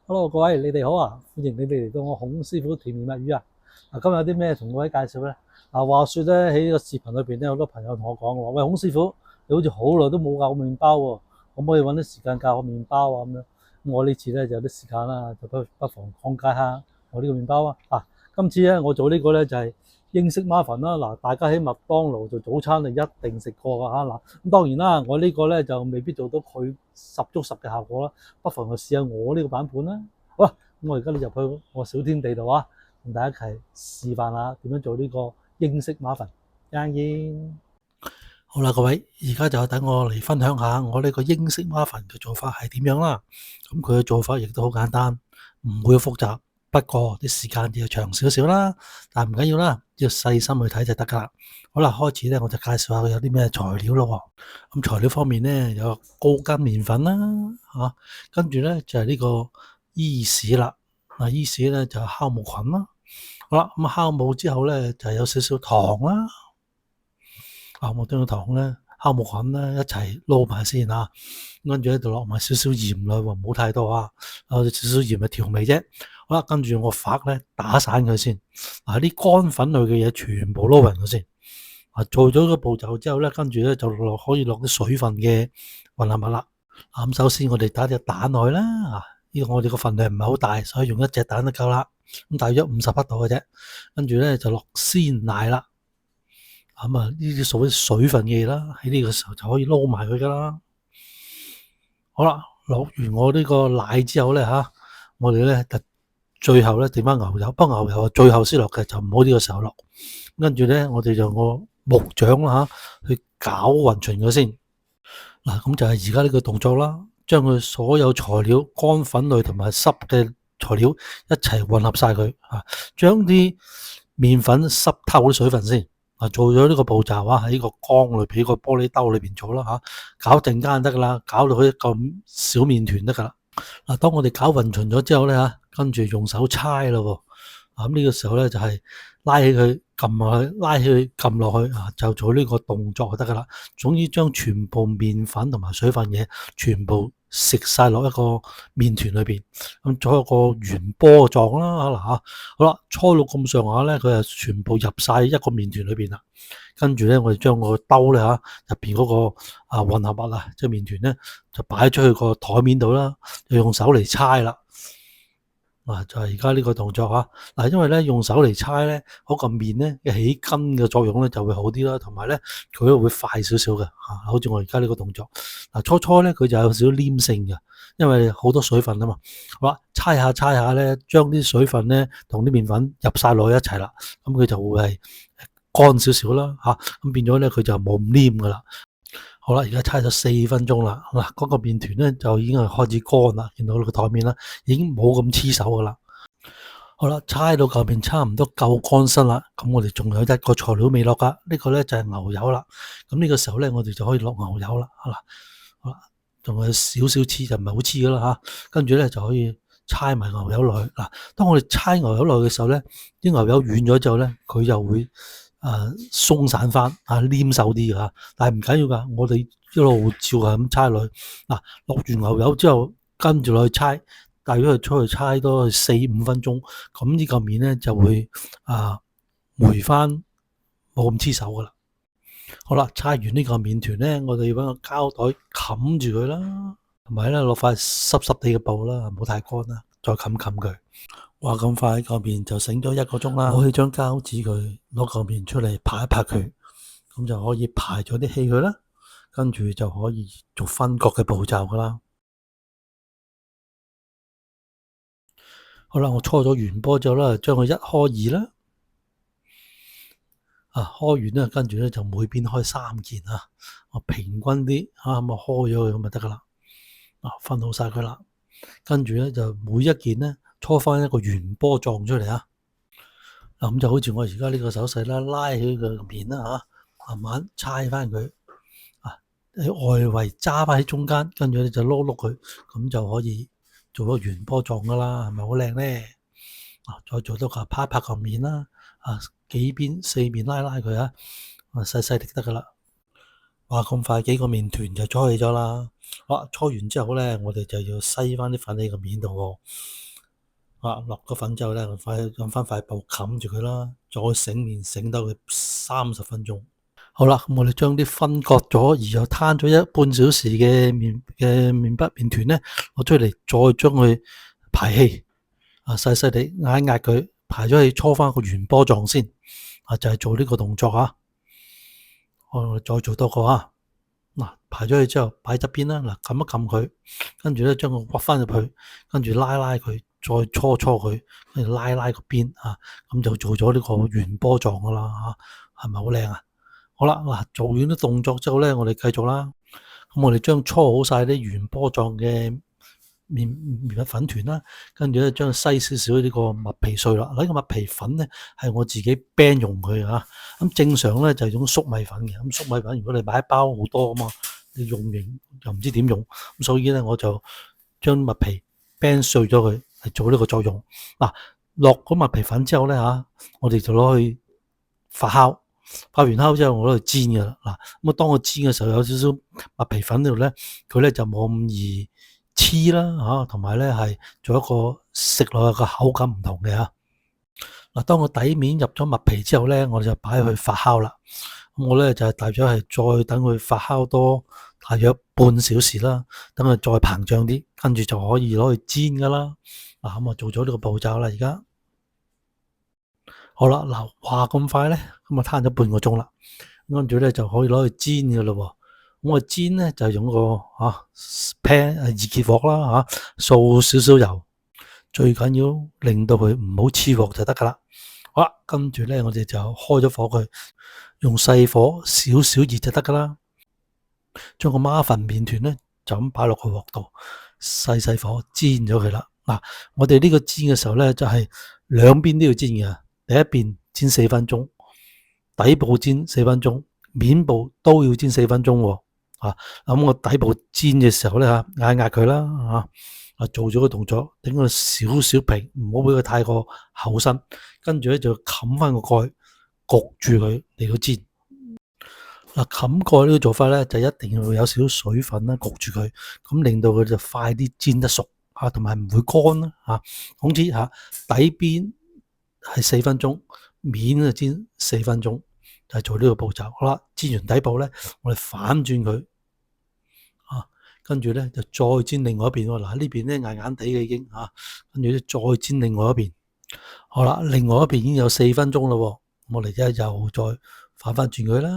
Hello，各位，你哋好啊！歡迎你哋嚟到我孔師傅甜言蜜語啊！今日有啲咩同各位介紹咧？話說咧喺呢個視頻裏邊咧，好多朋友同我講話，喂，孔師傅，你好似好耐都冇教過麵包喎，可唔可以揾啲時間教下麵包啊？咁樣，咁我呢次咧就有啲時間啦，就不妨講解下我呢個麵包啊！今次咧我做呢個咧就係英式馬芬啦。大家喺麥當勞做早餐就一定食過㗎嚇嗱。咁當然啦，我呢個咧就未必做到佢十足十嘅效果啦。不妨就試下我呢個版本啦。好啦，咁我而家入去我小天地度啊，同大家一齊示範下點樣做呢個英式馬芬。好啦，各位，而家就等我嚟分享下我呢個英式馬芬嘅做法係點樣啦。咁佢嘅做法亦都好簡單，唔會好複雜，不過啲時間要長少少啦。但唔緊要啦，要細心去睇就得噶啦。好啦，開始咧我就介紹下佢有啲咩材料咯。咁材料方面咧有高筋麵粉啦，跟住咧就係呢個伊士啦。伊士咧就係酵母菌啦。好啦，咁酵母之後咧就有少少糖啦。我將個糖咧、酵母菌咧一齊撈埋先啊，跟住咧就落埋少少鹽啦，唔好太多啊，少少鹽嘅調味啫。好啦，跟住我發咧打散佢先，啲乾粉類嘅嘢全部撈勻佢先。做咗個步驟之後咧，跟住咧就可以落啲水分嘅混合物啦。咁首先我哋打隻蛋落去啦，呢個我哋個份量唔係好大，所以用一隻蛋就夠啦。咁大約50克度嘅啫，跟住咧就落鮮奶啦。呢啲屬於水分嘅嘢啦，喺呢個時候就可以撈埋佢噶啦。好啦，落完我呢個奶之後咧我哋咧最後咧點翻牛油，不過牛油最後先落嘅，就唔好呢個時候落。跟住咧我哋就個木掌啦去攪勻勻佢先。咁就係而家呢個動作啦，將佢所有材料乾粉類同埋濕嘅材料一齊混合晒佢，將啲麵粉濕透啲水分先。做咗呢個步驟喺個缸裏邊，個玻璃兜裏邊做啦搞陣間得噶啦，搞到佢一個小麵團得噶啦。當我哋攪勻勻咗之後咧跟住用手搓咯。咁呢個時候咧就係拉起佢撳落去，拉起佢撳落去就做呢個動作就得噶啦。總之將全部麵粉同埋水分嘢全部食晒落一個麵團裏邊，咁做一個圓波狀啦。好啦，搓到咁上下咧，佢就全部入晒一個麵團裏邊啦。跟住咧，我哋將個兜咧入邊嗰個混合物即係麵團咧，就擺出去個台面度啦，就用手嚟搓啦。就係而家呢個動作因為咧用手嚟搓咧，嗰個麵咧嘅起筋嘅作用咧就會好啲啦，同埋咧佢都會快少少嘅好似我而家呢個動作初咧佢就有少少黏性嘅，因為好多水分啊嘛。好啦，搓下咧，將啲水分咧同啲麵粉入晒落去一齊啦，咁佢就會係乾少少啦咁變咗咧佢就冇咁黏噶啦。好啦，而家搓咗4分鐘啦，嗰個麵團咧就已經係開始乾啦，見到個台面啦，已經冇咁黐手噶啦。好啦，搓到嚿面差唔多夠乾身啦，咁我哋仲有一個材料未落噶，呢個咧就係牛油啦。咁呢個時候咧，我哋就可以落牛油啦。好啦，仲有少少黐就唔係好黐噶啦跟住咧就可以搓埋牛油落去。當我哋搓牛油落去嘅時候咧，啲牛油軟咗之後咧，佢又會鬆散翻黏手啲噶，但係唔緊要噶，我哋一路照係咁搓落去。落完牛油之後，跟住落去搓，大約出去搓多4-5分鐘，咁呢個麵咧就會回翻，冇咁黐手噶啦。好啦，搓完呢個麵團咧，我哋要搵個膠袋冚住佢啦，同埋咧落塊濕濕地嘅布啦，唔好太乾啦，再冚佢。哇！咁快個麵就醒咗1個鐘啦，攞起張膠紙佢，攞個麵出嚟拍一拍佢，咁就可以排咗啲氣佢啦，跟住就可以做分割嘅步驟噶啦。好啦，我搓咗圓波之後啦，將佢一開二啦，開完咧，跟住咧就每邊開3件我平均啲咁開咗佢咁就得噶啦。分好晒佢啦，跟住咧就每一件咧搓翻一個圓波狀出嚟咁就好似我而家呢個手勢啦，拉起個麵啦慢慢搓翻佢喺外圍揸翻喺中間，跟住咧就碌佢，咁就可以做個圓波狀噶啦，係咪好靚咧？再做多個拍個麵啦，幾邊4面拉佢細細力得噶啦。哇！咁快幾個麵團就搓起咗啦。好啦，搓完之後咧，我哋就要篩翻啲粉喺個面度喎。落咗粉之後咧，用翻塊布冚住佢啦，再醒麵醒到佢30分鐘。好啦，咁我哋將啲分割咗而又攤咗1半小時嘅麵團咧，攞出嚟，再將佢排氣，細細地壓一壓佢，排咗氣，搓翻個圓波狀先。就係做呢個動作啊。我再做多個啊。排咗氣之後擺側邊啦。撳一撳佢，跟住咧將佢屈翻入去，跟住拉佢，再搓佢，跟住拉個邊啊。咁就做咗呢個圓波狀噶啦嚇，係咪好靚啊？好啦，做完啲動作之後咧，我哋繼續啦。咁我哋將搓好晒啲圓波狀嘅麵粉團啦，跟住咧將篩少少呢個麥皮碎啦。呢個麥皮粉咧係我自己 blend 用佢啊。咁正常咧就係用粟米粉嘅。咁粟米粉如果你買一包好多啊嘛，你用完又唔知點用，咁所以咧我就將麥皮 blend 碎咗佢，嚟做呢個作用。落咗麥皮粉之後咧我哋就攞去發酵。發完酵之後，我攞去煎嘅啦。咁當我煎嘅時候，有少少麥皮粉呢度咧，佢咧就冇咁易黐啦同埋咧係做一個食落去個口感唔同嘅。當個底面入咗麥皮之後咧，我哋就擺去發酵啦。咁我咧就係大約係再等佢發酵多大約半小時啦，等佢再膨脹啲，跟住就可以攞去煎噶啦。咁做咗呢個步驟啦，而家。好啦，話咁快咧，咁攤咗半個鐘啦，跟住咧就可以攞去煎嘅咯。咁我煎咧就用個pan 熱結鑊啦掃少少油，最緊要令到佢唔好黐鑊就得噶啦。好啦，跟住咧我哋就開咗火佢，用細火少少熱就得噶啦。將個孖粉麵團咧就咁擺落個鑊度，細火煎咗佢啦。我哋呢個煎嘅時候咧就係兩邊都要煎嘅。第一邊煎4分鐘，底部煎4分鐘，面部都要煎4分鐘喎。咁我底部煎嘅時候咧壓一壓佢啦做咗個動作，頂佢少少平，唔好俾佢太過厚身。跟住咧就冚翻個蓋，焗住佢嚟到煎。冚蓋呢個做法咧就一定要有少少水分啦，焗住佢，咁令到佢就快啲煎得熟同埋唔會乾啦總之底邊係4分鐘，面就煎4分鐘，就係做呢個步驟。好啦，煎完底部咧，我哋反轉佢跟住咧就再煎另外一邊喎。呢邊咧硬硬地嘅已經跟住咧再煎另外一邊。好啦，另外一邊已經有4分鐘啦，我哋又再反翻轉佢啦。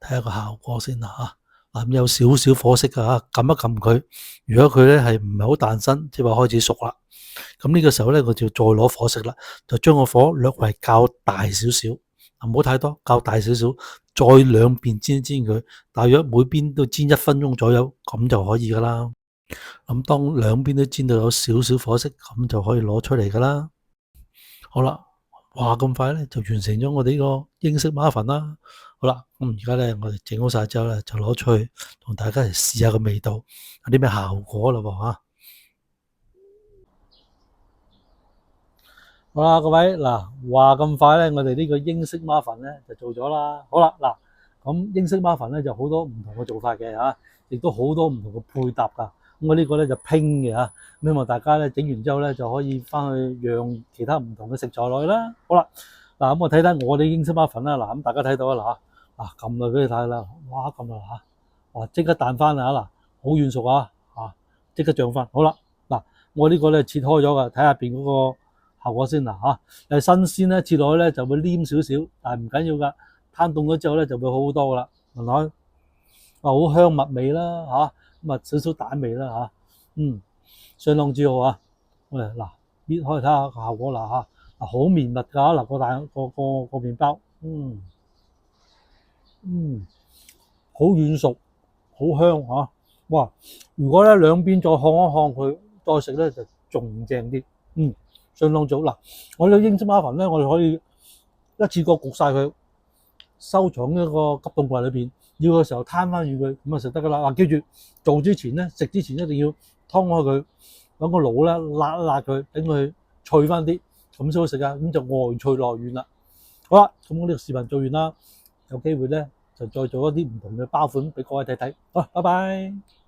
睇下個效果先啦咁有少少火色㗎撳一撳佢。如果佢咧係唔係好彈身，即係話開始熟啦。咁呢個時候咧，我就再攞火食啦，就將個火略為較大少少，唔好太多，較大少少，再兩邊煎佢，大約每邊都煎1分鐘左右，咁就可以噶啦。咁當兩邊都煎到有少少火色，咁就可以攞出嚟噶啦。好啦，話咁快咧就完成咗我哋呢個英式孖粉啦。好啦，咁而家咧我哋整好晒之後咧，就攞出去同大家嚟試下個味道，有啲咩效果啦喎。好啦，各位話咁快咧，我哋呢個英式孖粉咧就做咗啦。好啦，咁英式孖粉咧就好多唔同嘅做法嘅亦都好多唔同嘅配搭噶。咁我呢個咧就拼嘅希望大家咧整完之後咧就可以翻去讓其他唔同嘅食材落去啦。好啦，咁我睇睇我哋英式孖粉啦。咁大家睇到啦撳落俾你睇啦。哇，撳啦哇，即刻彈翻啦好軟熟即刻漲翻。好啦，我呢個咧切開咗噶，睇下邊嗰個效果先新鮮咧切落去咧就會黏少少，但係唔緊要噶，攤凍咗之後咧就會好好多噶啦。聞落去好香蜜味啦咁少少蛋味啦相當之好搣開睇下個效果啦好綿密噶個麵包好軟熟，好香哇！如果咧兩邊再烘一烘佢，再食咧就仲正啲相當早我呢個英式孖粉咧，我哋可以一次過焗晒佢，收藏一個急凍櫃裏邊，要嘅時候攤翻住佢，咁就食得噶啦。記住做之前咧，食之前一定要劏開佢，揾個爐咧辣一辣佢，等佢脆翻啲，咁先好食啊。咁就外脆內軟啦。好啦，咁我呢個視頻做完啦，有機會咧就再做一啲唔同嘅包款俾各位睇睇。好，拜拜。